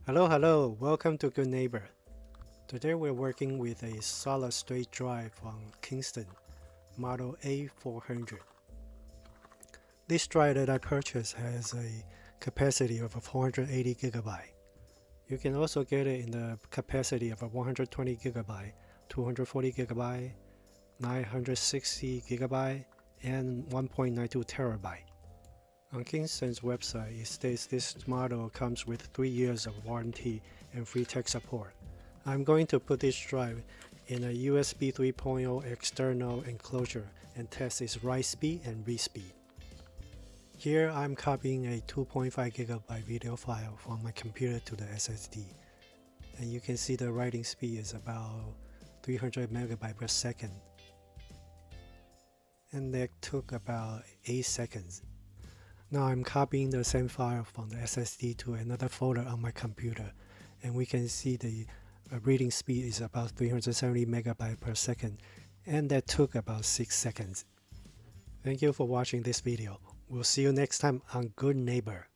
Hello, welcome to Good Neighbor. Today we're working with a solid state drive from Kingston, model A400. This drive that I purchased has a capacity of 480GB. You can also get it in the capacity of 120GB, 240GB, 960GB, and 1.92TB. On Kingston's website, it states this model comes with 3 years of warranty and free tech support. I'm going to put this drive in a USB 3.0 external enclosure and test its write speed and read speed. Here I'm copying a 2.5GB video file from my computer to the SSD, and you can see the writing speed is about 300 MB per second, and that took about 8 seconds. Now I'm copying the same file from the SSD to another folder on my computer, and we can see the reading speed is about 370 MB per second, and that took about 6 seconds. Thank you for watching this video. We'll see you next time on Good Neighbor.